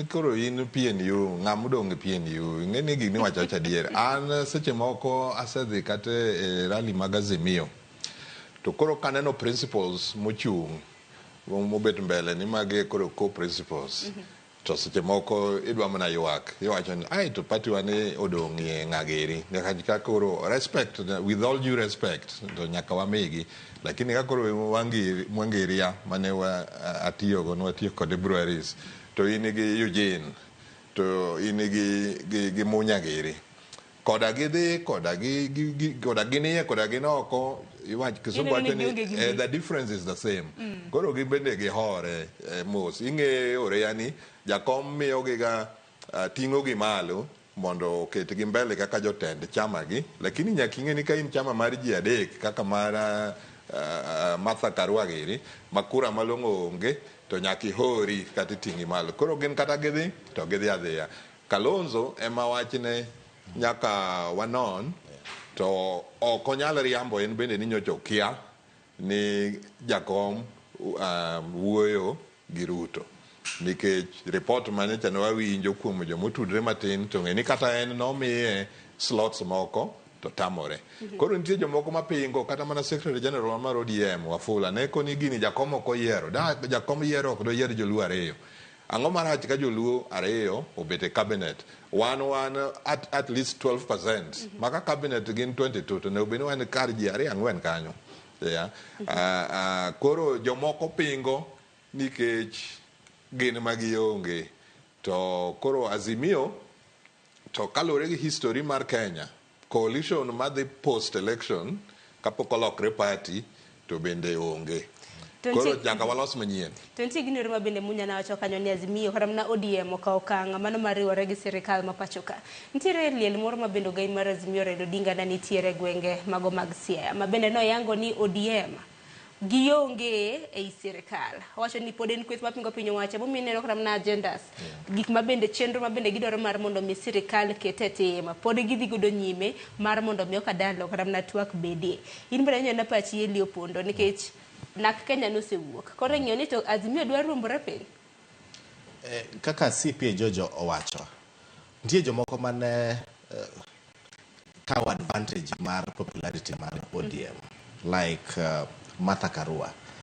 Koro in PNU ng'amu dong PNU ng'eni gik ni wacho adier an seche moko asedhi kata e rally mag Azimio to koro kaneno principles mochung' mobet mbele ni mage koro co-principles to seche moko idwa mana ywak iwacho ni ai to party wane odong' e ng'ageri nyaka koro respect, with all due respect to nyaka wamigi, lakini ka koro Wangeria mane atiyogo nwatiyo kode breweries to in gi Eugene to in gi Munyagiri koda gidhi koda giniye koda ginoko iwach kisungu wacho ni the difference is the same. Koro gibende gihore mos ing'eyore yani jakom miyogi ga ting'o gi malo mondo oketgi mbele kaka jotend chama gi, lakini nyaka ing'e ni ka in chama mar ji adek kaka mar Martha Karua giri makura malong'o onge to nyaka ihori kata iting'i malo. Koro gin kata gidhi to gidhi adhiya. Kalonzo ema wachne nyaka wanon to ok onyal riambo en bende ni nyocha okia ni jakom wuoyo gi Ruto nikech report manyocha ne wawinjo kuom jomotudre matin to ng'e ni kata en nomiye slots moko to tamore. Koro nitie jomoko mapingo kata mana Secretary General mar ODM Wafula ne koni gini jakom ok oyiero jakom yiero ok doyier joluo ariyo. Ang'o marach ka joluo ariyo obet e cabinet one at least 12% maka cabinet gin 22 to ne obeni wan kar ji ariyo ang'wen kanyo. Koro jomoko pingo nikech gin magionge to koro Azimio to kalore gi history mar Kenya coalition madhi post election kapok olokre party to bende onge. Koro nyaka walos manyien. To nitie gini ma bende Munya na wacho kanyo ni Azimio kata mana ODM okawo okang' mano mar riwore gi sirikal ma pacho ka. Nitiere liel moro ma bende ogai mar Azimio Raila Odinga na nitiere gwenge mago mag Siaya ma bende noyango ni ODM gionge ei sirikal. Wacho ni pod en kweth mapingo piny owacho momiyo neno kata mana agendas gik ma bende chenro ma bende gidwaro mar mondo mi sirikal kete tim pod gidhi godo nyime mar mondo mi okadalo kata mana twak bedie. In bende nyona pachi Eli Opondo nikech nak Kenya nosewuok. Koro ng'iyo ni to Azimio dwa ruombore piny. Kaka CPA Jojo owacho, nitie jomoko mane kawo advantage mar popularity mar ODM like Martha Karua.